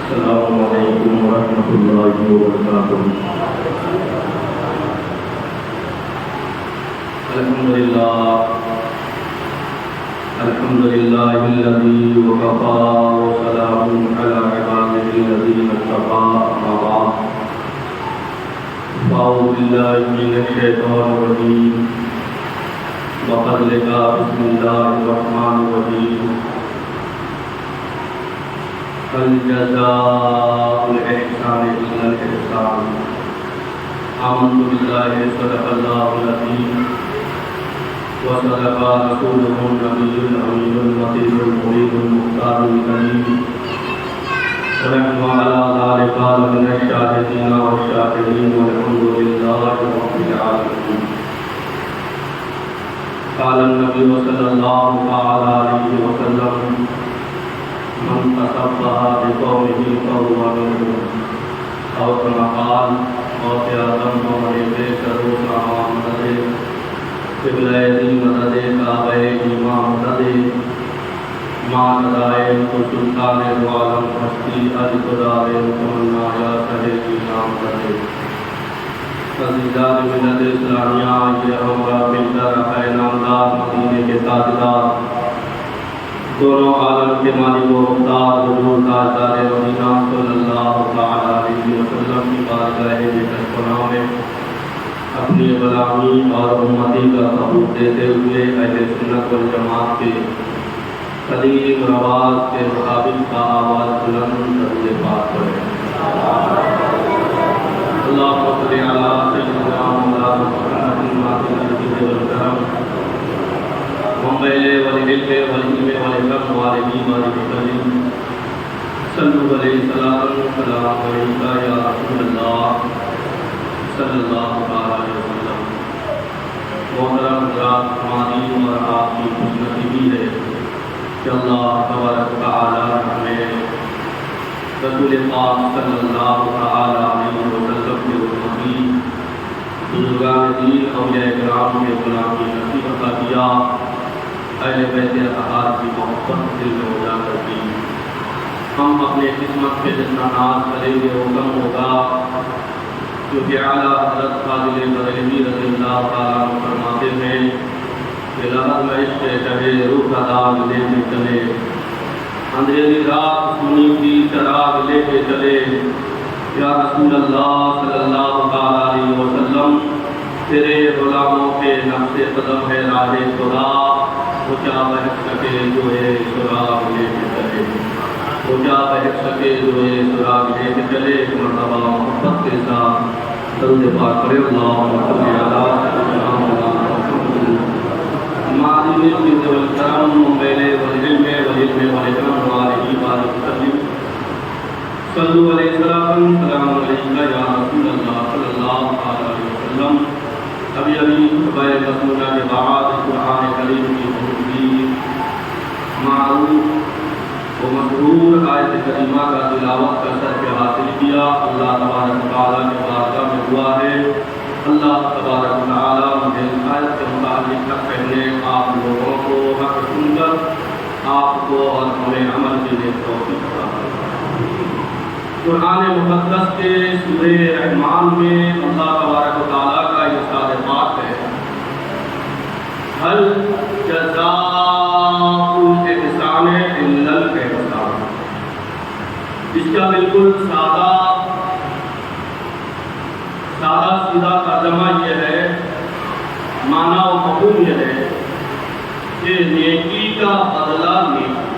السلام علیکم ورحمۃ اللہ وبرکاتہ۔ الحمد للہ الذی وکفی وسلام علی عبادہ الذین اصطفی، اما بعد فاعوذ باللہ من الشیطان الرجیم، بفضلک بسم اللہ الرحمن الرحیم، هل جزاء الإحسان إلا الإحسان، آمنت بالله صدق الله العظيم وصدق رسوله النبي الأمين المطيع المريد المختار الكريم، ونحن على ذلك لمن الشاهدين والشاكرين، والحمد لله رب العالمين۔ قال النبي صلى الله عليه وسلم: من تصبح بقومه فهو منهم، أو كما قال: موت آدم ومن شروط مدد قبلہ دی مدد کعبہ امام مدد ماں ندائے تو سلطان عالم ہستی الخدائے تمنا یا سہے کی نام مدد۔ عزیزان ملت اسلامیہ، یہ ہمارا مل کر ہے نامدار مدینے کے تاجدار، دونوں عالم کے مالک و مختار حضور تاجدار مدینہ صلی اللہ تعالی علیہ وسلم کی بارگاہ بےکس میں اپنی غلامی اور امتی کا ثبوت دیتے ہوئے اہل سنت والجماعت کے قدیم رواج کے مطابق کا آواز بلند درود پاک پڑھیں۔ اللہم صل علی سیدنا مولانا محمد الفاتح والکرم ومبیل والعلم والعلم والحکم والعلم والحکم، صلو علیہ السلام علیکہ یا رسول اللہ صلی اللہ علیہ وسلم۔ محترم حضرات، ہماری اور آپ کی خوش نصیبی ہے کہ اللہ تبارک و تعالی ہمیں رسول پاک صلی اللہ علیہ وسلم کے امتی بزرگان دین اولیاء کرام کے غلامی نصیب عطا کیا، اہل بیت اطہار کی محبت دل میں اجاگر کی۔ ہم اپنے قسمت کے جتنا ناز کریں گے وہ کم ہوگا، کیونکہ اعلیٰ حضرت فاضل بریلوی رضی اللہ تعالیٰ عنہ فرماتے ہیں کہ لحظ میں عشق کہے روح کا داغ لے کے چلے، اندھیری رات سنی کی چراغ لے کے چلے، یا رسول اللہ صلی اللہ تعالیٰ علیہ وسلم تیرے غلاموں کے نقش قدم ہے راہ خدا، وہ کیا بہک سکے جو ہے سراغ لے کے چلے، وہ کیا بہک سکے جو ہے سراغ لے کے چلے۔ ایک مرتبہ محبت کے ساتھ درود پاک پڑھیں۔ اللہم صل علی سیدنا مولانا محمد ماضی الجود والکرم ومبیل والعلم والعلم والحکم والعلم والحکم، صلو علیہ السلام علیکہ یا رسول اللہ صلی اللہ علیہ وسلم۔ ابھی خطبہ مسنونہ کے بعد قرآن کریم کی بہت ہی معروف و مشہور آیت کریمہ کا تلاوت کا سرف حاصل کیا۔ اللہ تبارک و تعالیٰ کی بارگاہ میں دعا ہے اللہ تبارک و تعالیٰ مجھے اس آیت کے متعلق حق کہنے آپ لوگوں کو حق سن کر آپ کو اور ہمیں عمل کے لیے توفیق عطا فرمائے۔ قرآن مقدس کے سورہ رحمان میں اللہ تبارک و تعالیٰ کا ارشاد پاک ہے: هل جزاء الإحسان إلا الإحسان۔ اس کا بالکل سادہ سیدھا ترجمہ یہ ہے، معنی و مفہوم یہ ہے کہ نیکی کا بدلہ نیکی،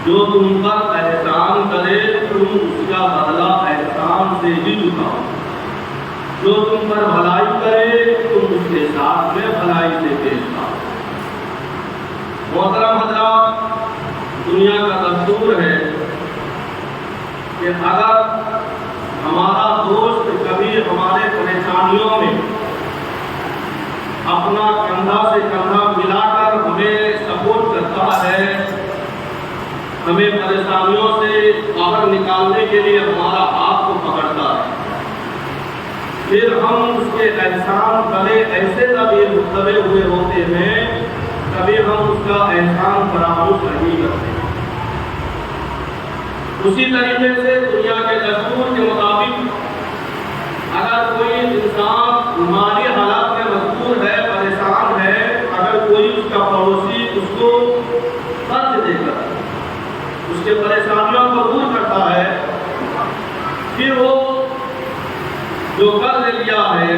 جو تم پر احسان کرے تم اس کا بدلہ احسان سے ہی چکاؤ، جو تم پر بھلائی کرے تم اس کے ساتھ میں بھلائی سے پیش آؤ۔ محترم حضرات، دنیا کا دستور ہے کہ اگر ہمارا دوست کبھی ہمارے پریشانیوں میں اپنا کندھا سے کندھا ملا کر ہمیں سپورٹ کرتا ہے، ہمیں پریشانیوں سے باہر نکالنے کے لیے ہمارا ہاتھ کو پکڑتا ہے، پھر ہم اس کے احسان کرے ایسے دبے ہوئے ہوتے ہیں، کبھی ہم اس کا احسان فراموش نہیں کرتے۔ اسی طریقے سے دنیا کے دستور کے مطابق اگر کوئی انسان مالی حالات میں مجبور ہے، پریشان ہے، اگر کوئی اس کا پڑوسی اس کو قرض دے کر اس کے پریشانیوں کو دور کرتا ہے، پھر وہ جو قرض لیا ہے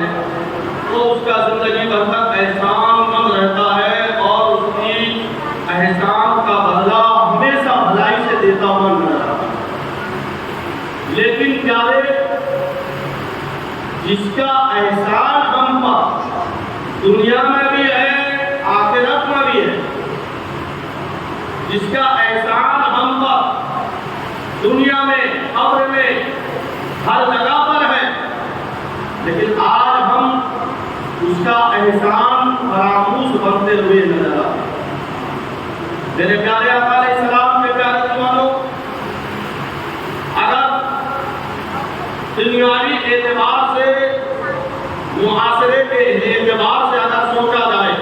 وہ اس کا زندگی بھر تک احسان مند رہتا ہے اور اس کی احسان کا بدلہ ہمیشہ بھلائی سے دیتا ہوا نظر آتا ہے۔ لیکن پیارے، جس کا احسان ہم پر دنیا میں بھی ہے، آخرت میں بھی ہے، جس کا احسان ہم پر دنیا میں، قبر میں، ہر جگہ پر ہے، لیکن آج ہم اس کا احسان فراموش بنتے ہوئے نظر آتے ہیں۔ میرے پیارے آقا علیہ السلام کے پیارے جوانوں، اگر دنیاوی اعتبار سے، معاشرے کے اعتبار سے اگر سوچا جائے،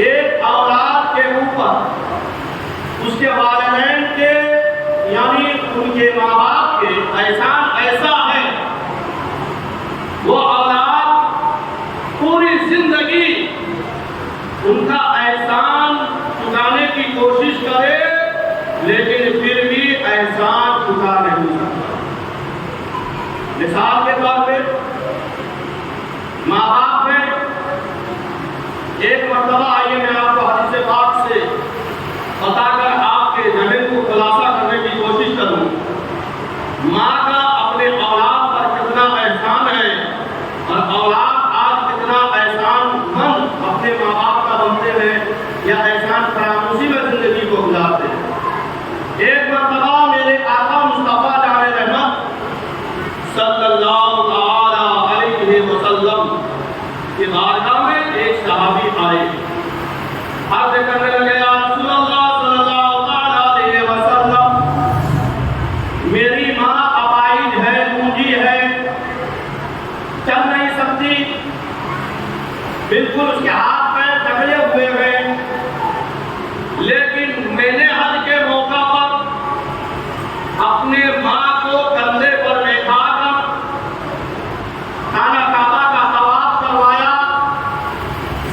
ایک اولاد کے اوپر اس کے والدین کے یعنی ان کے ماں باپ کے احسان ایسا ہے، وہ اولاد پوری زندگی ان کا احسان چکانے کی کوشش کرے لیکن پھر بھی احسان چکا نہیں سکتا۔ مثال کے طور پہ ماں باپ نے ایک مرتبہ، آئیے میں آپ کو حدیث پاک سے بتا کر آپ کے ذہن کو خلاصہ کرنے کی کوشش کروں۔ ماں کا اپنے اولاد پر کتنا احسان ہے اور اولاد آج کتنا احسان مند اپنے ماں باپ کا بنتے ہیں یا احسان فراموشی میں زندگی کو گزارتے ہیں۔ ایک مرتبہ میرے آقا مصطفیٰ جان رحمت صلی اللہ علیہ وسلم کی بارگاہ میں ایک صحابی آئے، عرض کرنے لگے، یا رسول اللہ صلی اللہ علیہ وسلم، میری ماں اپائج ہے، گونگی ہے، چل نہیں سکتی، بالکل اس کے ہاتھ پیر جکڑے ہوئے ہیں، لیکن میں نے حج کے موقع پر اپنے ماں کو کندھے پر بیٹھا کر خانہ کعبہ کا طواف کروایا،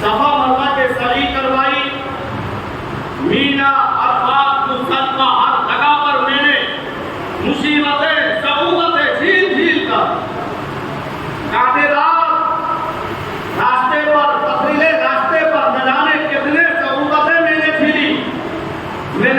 صفا مروہ کے سعی کروائی، مینا، عرفات، مزدلفہ، ہر جگہ پر میں نے مصیبتیں، صعوبتیں جھیل جھیل کر، کانٹے دار راستے پر، پتھریلے راستے پر نہ جانے کتنے صعوبتیں میں نے جھیلی، میں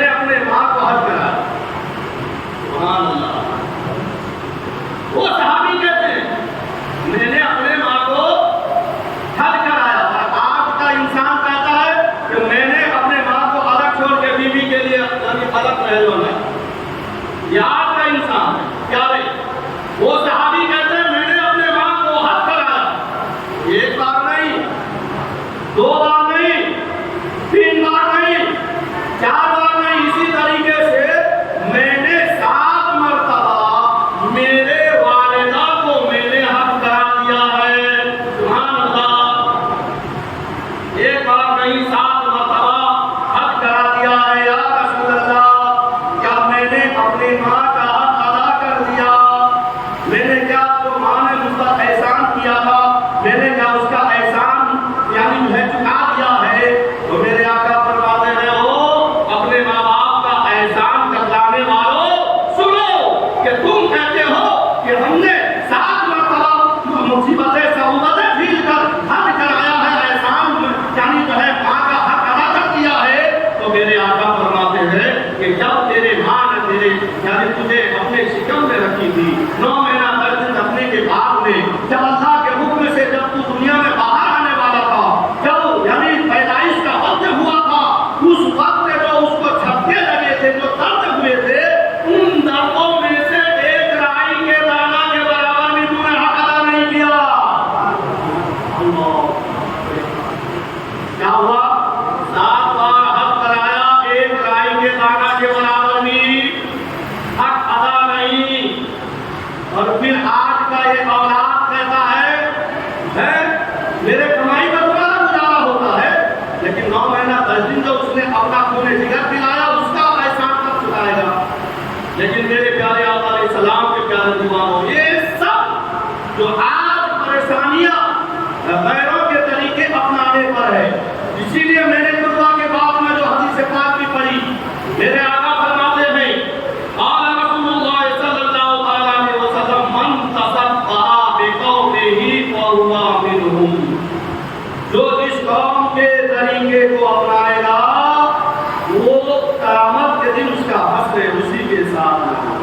قیامت کے دن اس کا حشر اسی کے ساتھ ہوگا۔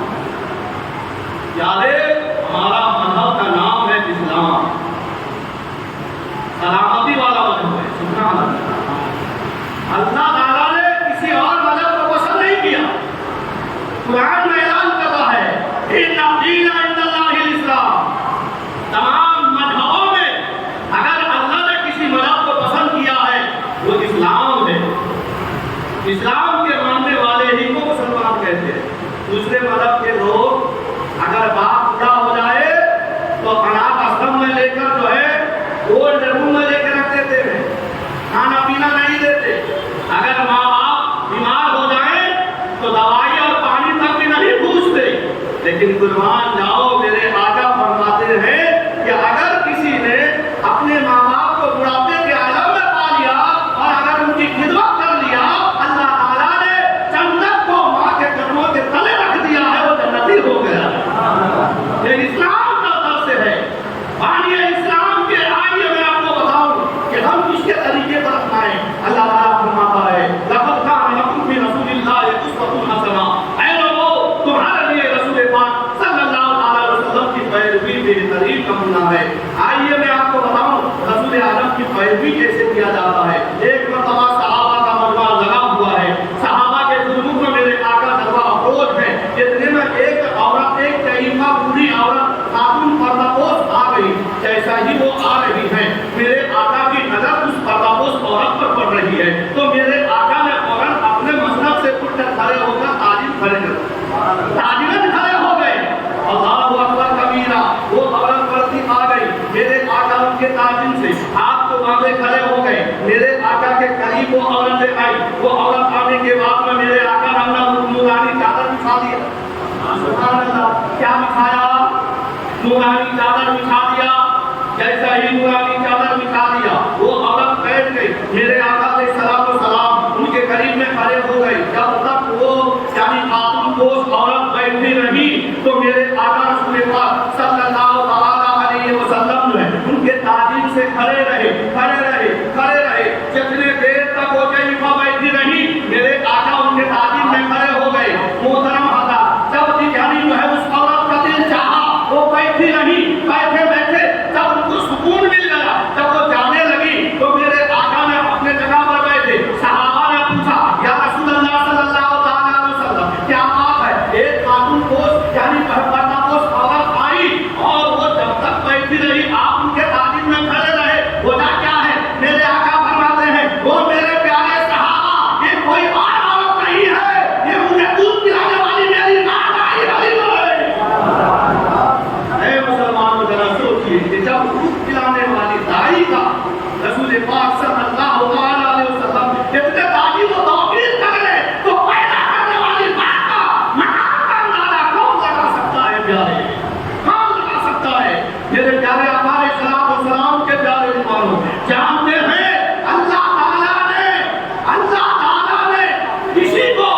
یاد ہے ہمارا مذہب کا نام ہے اسلام، سلامتی والا مذہب ہے۔ سبحان اللہ، اللہ تعالیٰ نے کسی اور مذہب کو پسند نہیں کیا۔ قرآن میں اعلان کر رہا ہے ان الدین عند اللہ الاسلام، تمام مذہبوں میں اگر اللہ نے کسی مذہب کو پسند کیا ہے وہ اسلام ہے۔ اسلام کے ماننے والے ہی کو مسلمان کہتے ہیں۔ دوسرے مذہب کے لوگ اگر بات پورا ہو جائے تو اناج آشرم میں لے کر جو ہے گول ڈبوں میں لے کے رکھ دیتے ہیں، کھانا پینا نہیں دیتے۔ اگر ماں باپ بیمار ہو جائیں تو دوائی اور پانی تک بھی نہیں پوچھتے۔ لیکن قربان جاؤ، میرے آقا فرماتے ہیں کہ اگر کسی نے اپنے ماں باپ کو بڑھاپے کے عالم میں پا لیا اور اگر ان کی خدمت کر لیا، اللہ تعالیٰ نے جنت کو ماں کے قدموں کے تلے رکھ دیا ہے، وہ جنتی ہو گیا۔ یہ اسلام کا درس ہے۔ بانی اسلام کے آئیے میں آپ کو بتاؤں کہ ہم کس کے طریقے پر اپنائیں۔ اللہ تعالیٰ فرماتا ہے لقد کان لکم فی رسول اللہ اسوۃ حسنہ، اے لوگوں تمہارے لیے رسول پاک صلی اللہ علیہ وسلم کی پیروی بہترین نمونہ ہے۔ آئیے میں آپ کو بتاؤں رسول اعظم کی پیروی کیسے کیا جاتا ہے۔ ایک مرتبہ صحابہ کا مجمع لگا ہوا ہے، صحابہ کے بزرگوں میں میرے آقا جلوہ افروز ہیں۔ اتنے میں ایک عورت، ایک کریمہ بوڑھی عورت خاتون پردہ آ گئی۔ جیسا ہی وہ آ رہی ہے میرے آقا کی نظر اس پردہ عورت پر پڑ رہی ہے تو میرے آقا نے فوراً اپنے مسند سے اٹھ کر کھڑے ہو کر تعجب کھڑے ہو گئے۔ اللہ اکبر کبیرہ، وہ عورت پڑتی آ گئی، میرے آقا ان کے تعظیم سے ہاتھ کو باندھے کھڑے ہو گئے۔ میرے آقا کے قریب وہ عورت آئی۔ وہ عورت آنے کے بعد میں میرے آقا نے اپنا نورانی چادر بچھا دیا۔ سبحان اللہ، کیا بچھایا؟ نورانی چادر بچھا دیا۔ جیسا ہی نورانی چادر بچھا دیا وہ عورت بیٹھ گئی۔ میرے آقا علیہ الصلوۃ والسلام ان کے قریب میں کھڑے ہو گئے۔ جب تک وہ یعنی خاتون دوست عورت بیٹھی رہی تو میرے آقا رسول پاک صلی اللہ علیہ وسلم جو ہے ان کے تعظیم سے کھڑے رہے۔ جتنے دیر تک وہ کیفہ بیٹھی رہی میرے آقا ان کے تعظیم میں کھڑے ہو گئے۔ محترم حضرات، جب یعنی جو ہے اس عورت کا دل چاہا وہ بیٹھی رہی، بیٹھے جب ان کو سکون مل گیا، جب وہ جانے لگی تو میرے آقا نے اپنے جگہ پر بیٹھے۔ صحابہ نے پوچھا یا رسول اللہ صلی اللہ علیہ وسلم کیا بات ہے؟ ایک خاتون دوست یعنی پردہ پوش عورت آئی اور وہ جب تک بیٹھی رہی آپ ان کے تعظیم میں کھڑے رہے، وجہ کیا ہے؟ میرے آقا فرماتے ہیں وہ میرے پیارے صحابہ یہ کوئی اور عورت نہیں ہے، یہ مجھے دودھ پلانے والی میری ماں ہے۔ اے مسلمانوں ذرا سوچیے کہ جب دودھ پلانے والی دائی کا رسول پاک صلی اللہ علیہ وسلم اتنے تعظیم و توقیر کر رہے تو پیدا کرنے والی ماں کا مقام کا اندازہ کون لگا سکتا ہے؟ پیارے کون لگا سکتا ہے؟ میرے پیارے آقا علیہ الصلوۃ والسلام کے پیارے ایمانوں جانتے ہیں اللہ تعالیٰ نے کسی کو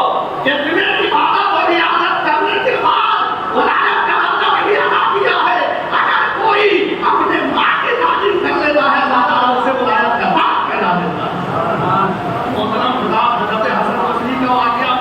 اتنے عبادت اور عبادت کرنے کے بعد ولایت کا درجہ بھی عطا کیا ہے۔ اگر کوئی اپنے ماں کی تعظیم کر لیتا ہے اللہ تعالیٰ اسے ولایت کا باپ بنا دیتا ہے۔ محترم خدا حضرت حسن بصری کا واقعہ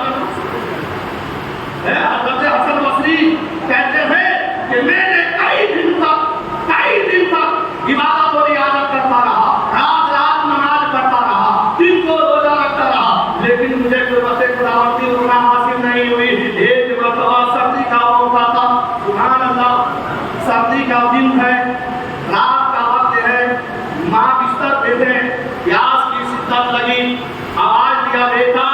حضرت حسن بصری کہتے ہیں کہ میں نے کئی دن تک عبادت اور عبادت کرتا رہا، رات نماز پڑھتا رہا، دن کو روزہ رکھتا رہا، لیکن مجھے قربت خداوندی اتنا حاصل نہیں ہوئی۔ ایک مرتبہ سردی کا موقع تھا، سبحان اللہ، سردی کا دن ہے، رات کا وقت ہے، ماں بستر پہ تھے، پیاس کی شدت لگی، آواز دیا بیٹا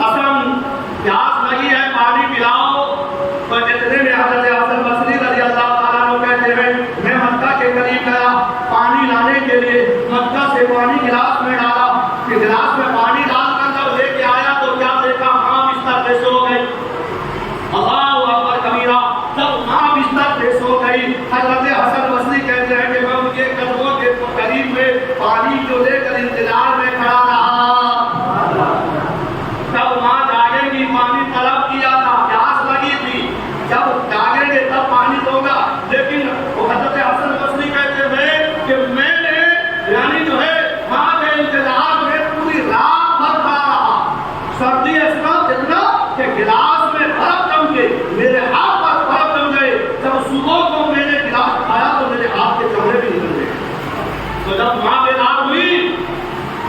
حسن پیاس لگی ہے پانی پلاؤ۔ تو جتنے میں حضرت حسن بصری رضی اللہ تعالیٰ عنہ کہتے ہیں میں مکہ کے قریب گیا پانی لانے کے لیے، مکہ سے پانی گلاس میں ڈالا، کہ گلاس میں پانی ڈال کر جب لے کے آیا تو کیا دیکھا؟ ہاں سردی ایسا اتنا کہ گلاس میں برف جم کے میرے ہاتھ پر برف جم گئے. جب صبح کو میں نے گلاس کھایا تو میرے ہاتھ کے چمڑے بھی نکل گئے. تو جب ماں بیدار ہوئی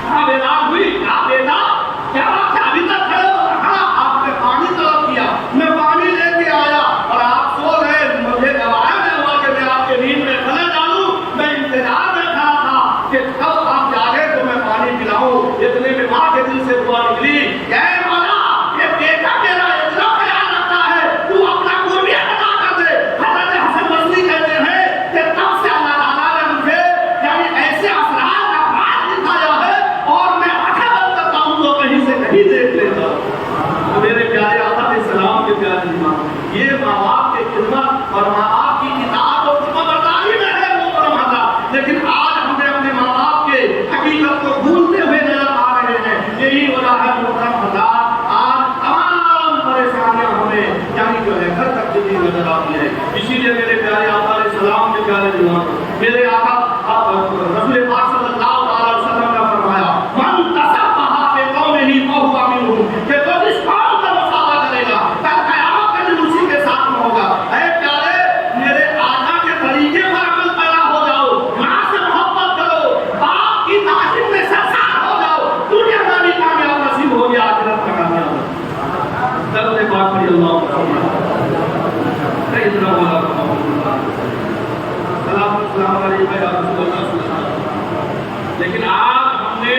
کہا بیٹا کیا بات ہے ابھی تک کھڑے ہو؟ ہاں آپ نے پانی طلب کیا, میں پانی لے کے آیا اور آپ سو گئے. مجھے گوایا نہیں ہوا کہ میں آپ کے نیند میں کھلے ڈالوں. میں انتظار میں کھڑا تھا کہ کب آپ جاگے تو میں پانی پلاؤں. اتنے میں ماں کے دل سے دعا نکلی, اے مولا یہ بیٹا میرا اتنا خیال رکھتا ہے, تو اپنا قربیہ ادا کر دے. حضرت حسن بصری کہتے ہیں کہ تب سے اللہ تعالیٰ نے مجھے یعنی ایسے اثرات کا بات دکھایا ہے اور میں آنکھیں بند کرتا ہوں تو کہیں سے کہیں دیکھ لیتا ہوں. تو میرے پیارے آقا علیہ السلام کے پیارے ایمان, یہ ماں باپ کی خدمت اور ماں باپ کی اطاعت اور فرمانبرداری میں ہے وہ پرمانا. لیکن آج ہم نے اپنے ماں باپ کے حقیقت کو بھولتے ہوئے نظر آ رہے ہیں. یہی وجہ ہے محترم حضرات, آج تمام پریشانیاں ہمیں یعنی جو ہے گھر تک جتنی نظر آتی ہے. اسی لیے میرے پیارے آقا علیہ السلام کے پیارے ایمان, میرے آقا رسول پاک صلی اللہ علیہ وسلم نے فرمایا من تصبح بقومه فهو منهم, کہ تو جس قوم کا مصابہ کرے گا کل قیامت کا دن اسی کے ساتھ میں ہوگا. اے پیارے میرے آقا کے طریقے پر عمل پیدا ہو جاؤ, ماں سے محبت کرو, باپ کی تعظیم میں سرشار ہو جاؤ, دنیا میں بھی کامیاب نصیب ہو گیا, آخرت میں کامیاب ہو. درود پاک پڑھی اللہ سیدنا مولانا السلام علیکم یا رسول اللہ صلی اللہ علیہ وسلم. لیکن آج ہم نے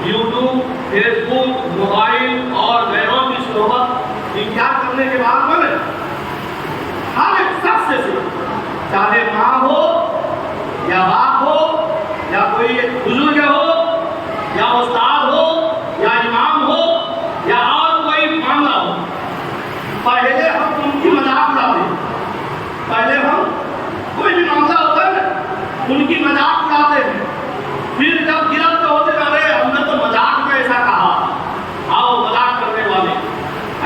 یوٹیوب, فیس بک, موبائل اور غیروں کی صحبت اختیار کرنے کے بعد میں ہر ایک شخص سے, چاہے ماں ہو یا باپ ہو یا کوئی بزرگ ہو یا استاد ہو یا امام ہو یا اور کوئی معاملہ ہو, پہلے ہم ان کی مذاق اڑاتے ہیں. پہلے ہم کوئی بھی معاملہ ہوتا ہے ان کی مذاق اڑاتے ہیں, پھر جب گرفت ہوتے رہے ہم نے تو مذاق میں ایسا کہا. آؤ مذاق کرنے والے,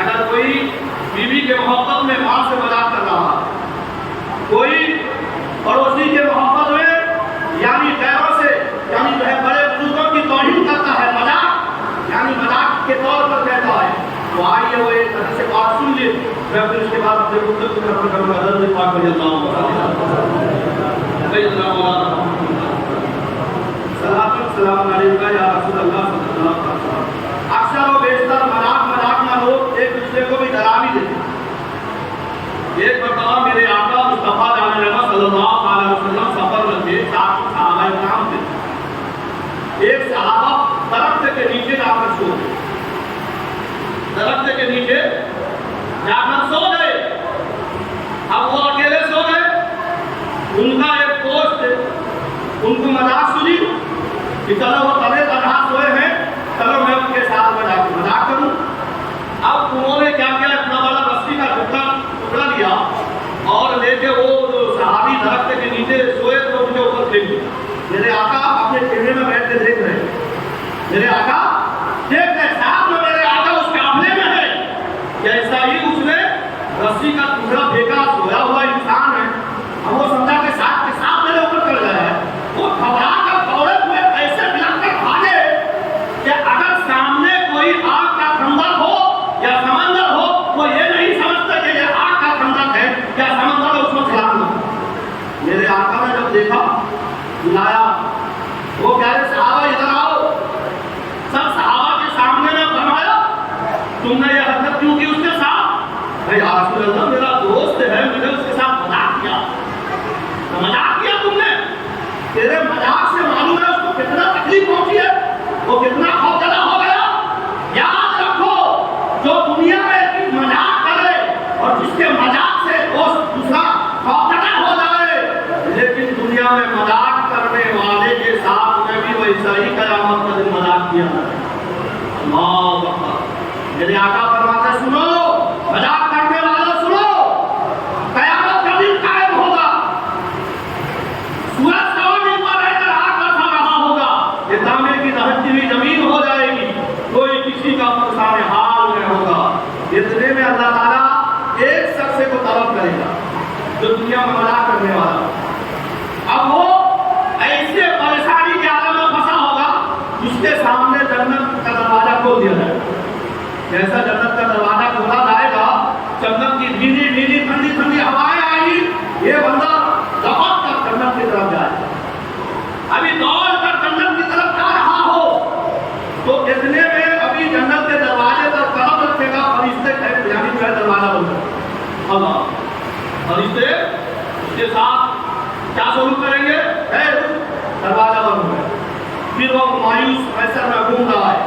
اگر کوئی بیوی کے محبت میں ماں سے مذاق کر رہا, کوئی پڑوسی کے محبت میں یعنی غیروں سے یعنی جو ہے بڑے بزرگوں کی توہین کرتا ہے, مذاق یعنی مذاق کے طور پر کہتا ہے, تو آئیے وہ ایک طرح سے بات سن لیے. میں پھر اس کے بعد اپنے گفتگو کی طرف کروں گا. حضرت پاک رضی اللہ السلام علیکم یا رسول اللہ صلی اللہ علیہ وسلم. اکثر و بیشتر مذاق میں لوگ ایک دوسرے کو بھی ڈرا بھی دیتے. ایک مرتبہ میرے آقا مصطفیٰ جان رحمت صلی اللہ علیہ وسلم سفر میں تھے, ساتھ صحابہ کرام تھے. ایک صحابہ درخت کے نیچے جا کر سو گئے, درخت کے نیچے جا کر سو گئے. اب وہ اکیلے سو گئے, ان کا ایک دوست ان کو مذاق سنی کہ چلو وہ تبے تنہا سوئے ہیں, چلو میں ان کے ساتھ میں جا کے مذاق کروں. اب انہوں نے کیا کیا, اتنا بڑا رسی کا ٹکڑا لیا اور لے کے وہ صحابی درخت کے نیچے سوئے تو ان کے اوپر پھینک دیا. میرے آقا اپنے کیمرے میں بیٹھ کے دیکھ رہے ہیں, میرے آقا دیکھ رہے ساتھ میں, میرے آقا اس قافلے میں ہے. جیسا ہی اس نے رسی کا ٹکڑا پھینکا, سویا ہوا انسان ہے, ہم وہ سمجھا کہ ساتھ میرے اوپر چڑھ گیا ہے. وہ گھبرا کر دوڑے ہوئے ایسے بلند کر بھاگے کہ اگر سامنے کوئی آگ کا خندق ہو یا سمندر ہو, وہ یہ نہیں سمجھتے کہ یہ آگ کا خندق ہے یا سمندر ہے, اس کو چھلانگ لگا. میرے آقا نے جب دیکھا, بلایا, وہ کہہ رہے صحابہ ادھر آؤ. سب صحابہ کے سامنے میں فرمایا تم نے یہ حرکت کیوں کی اس کے ساتھ؟ یا رسول اللہ میرا دوست ہے, میں نے اس کے ساتھ مذاق کیا. مذاق کیا تم نے, تیرے مذاق سے معلوم ہے اس کو کتنا تکلیف پہنچی ہے, وہ کتنا خوفزدہ ہو گیا. یاد رکھو جو دنیا میں مذاق کرے اور جس کے مذاق سے دوسرا خوفزدہ ہو جائے, لیکن دنیا میں مذاق کرنے والے کے ساتھ میں بھی ویسا ہی قیامت کا دن مذاق کیا ہے. اللہ اکبر. میرے آقا فرماتے سنو, مذاق کرنے والوں سنو, قیامت کا دن قائم ہوگا. سورج کا اوپر رہ کر آگ برسا رہا ہوگا, یہ تانبے کی دہتی ہوئی زمین ہو جائے گی, کوئی کسی کا پرسان حال نہیں ہوگا. اتنے میں اللہ تعالیٰ ایک شخص کو طلب کرے گا جو دنیا میں مذاق کرنے والا. اب وہ ایسے پریشانی کے عالم میں پھنسا ہوگا جس کے سامنے جنت کا دروازہ کھول دیا جائے. جیسا جنت کا دروازہ کھولا جائے گا، جنت کی بھیلی بھیلی ٹھنڈی ٹھنڈی ہوائیں آئیں گی، یہ بندہ لپک کر جنت کی طرف جائے گا۔ ابھی دوڑ کر جنت کی طرف جا رہا ہو تو اتنے میں ابھی جنت کے دروازے پر قدم رکھے گا، فرشتے یعنی جو ہے دروازہ بند کر اللہ فرشتے اس کے ساتھ کیا سلوک کریں گے؟ دروازہ بند ہو گیا۔ پھر وہ مایوس ایسے میں گھوم رہا ہے،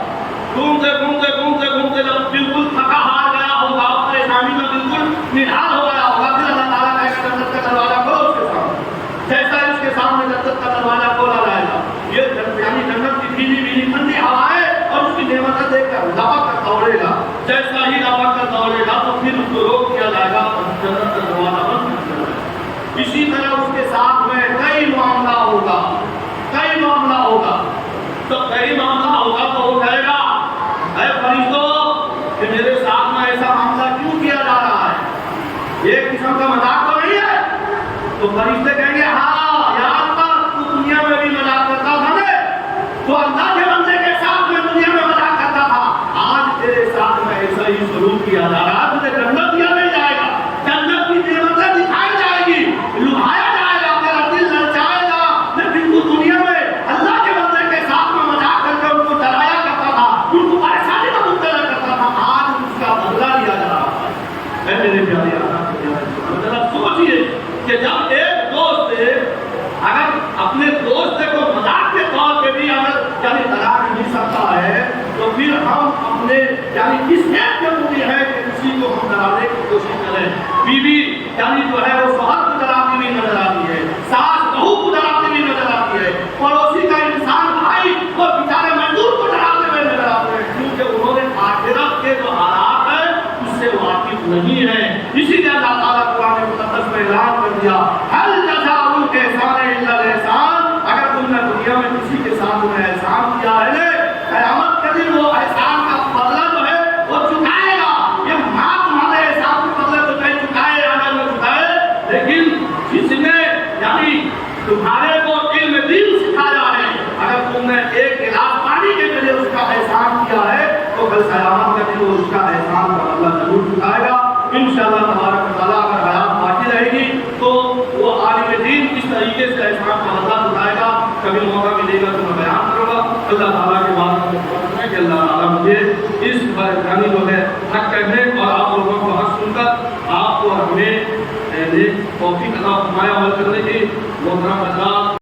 گھومتے گھومتے گھومتے گھومتے جب بالکل تھکا ہار گیا ہوگا، پریشانی میں بالکل نڈھال ہو گیا ہوگا، پھر اللہ تعالیٰ کہے گا جنت کا دروازہ کھولو اس کے سامنے۔ جیسا اس کے سامنے جنت کا دروازہ کھولا جائے گا، یہ یعنی جنت کی بھیلی بھیلی ٹھنڈی ہوائیں اور اس کی نعمتیں دیکھ کر لپک کر دوڑے گا۔ جیسا ہی لپک کر دوڑے گا تو پھر اس کو روک دیا جائے گا اور جنت کا دروازہ بند کر دیا جائے گا۔ اسی طرح اس کے ساتھ میں کئی معاملہ ہوگا، کئی معاملہ ہوگا، تو کئی معاملہ ہوگا تو ہو جائے گا اے فرشتوں کہ میرے ساتھ میں ایسا معاملہ کیوں کیا جا رہا ہے، ایک قسم کا مذاق تو نہیں ہے؟ تو فرشتے کہیں گے ہاں یاد کر تو دنیا میں بھی مذاق کرتا تھا نا، تو اللہ کے بندے کے ساتھ میں دنیا میں مذاق کرتا تھا، آج تیرے ساتھ میں ایسا ہی سلوک کیا جا رہا ہے، تجھے جنت دیا نہیں جائے گا، جنت کی نعمتیں دکھائی جائے گی، لبھایا جائے گا، تیرا دل للچائے گا، لیکن تو دنیا میں اللہ کے بندے کے ساتھ میں مذاق کر کے ان کو ڈرایا کرتا تھا، ان کو پریشانی میں مبتلا کرتا تھا، آج اس کا بدلہ لیا جا رہا ہے۔ اے میرے پیارے اللہ کے پیارے، ذرا سوچئے کہ جب ایک دوست اگر اپنے دوست کو مذاق کے طور پہ بھی اگر یعنی ڈرا نہیں سکتا ہے تو پھر ہم اپنے یعنی کس نیت میں پوری ہے کہ کسی کو ہم ڈرانے کی کوشش کریں۔ بیوی یعنی جو ہے وہ شوہر کو ڈراتی ہوئی نظر آتی ہے، ساس بہو کو ڈراتی ہوئی نظر آتی ہے، پڑوسی کا انسان بھائی وہ بیچارے مزدور کو ڈراتے ہوئے نظر آتے ہیں، کیونکہ انہوں نے آخرت کے جو حالات ہیں اس سے واقف نہیں ہے۔ اسی لیے اللہ تعالیٰ قرآن مقدس میں اعلان کر دیا ہل جزاء الاحسان الا الاحسان، اگر تم نے دنیا میں کسی کے ساتھ تمہیں احسان کیا ہے قیامت کے دن وہ احسان کا بدلہ جو ہے وہ چکائے گا۔ یہ ماں تمہارے احسان کے بدلے تو نہیں چکائے یا نہ چکائے، لیکن جس نے یعنی تمہارے کو علم دین سکھایا ہے، اگر تم نے ایک گلاس پانی کے لیے اس کا احسان کیا ہے تو کل قیامت کے دن وہ اس کا احسان کا بدلہ ضرور چکائے گا انشاءاللہ تبارک و تعالیٰ۔ اگر حیات باقی رہے گی تو وہ عالم دین اس طریقے سے احسان کا بدلہ چکائے گا، کبھی موقع ملے گا تو میں بیان کروں گا۔ اللہ تعالیٰ کے بات ہے کہ اللہ تعالیٰ مجھے اس یعنی جو ہے حق کہنے اور آپ لوگوں کو حق سن کر آپ کو ہمیں توفیق عطا فرمائے عمل کرنے کی۔ محترم حضرات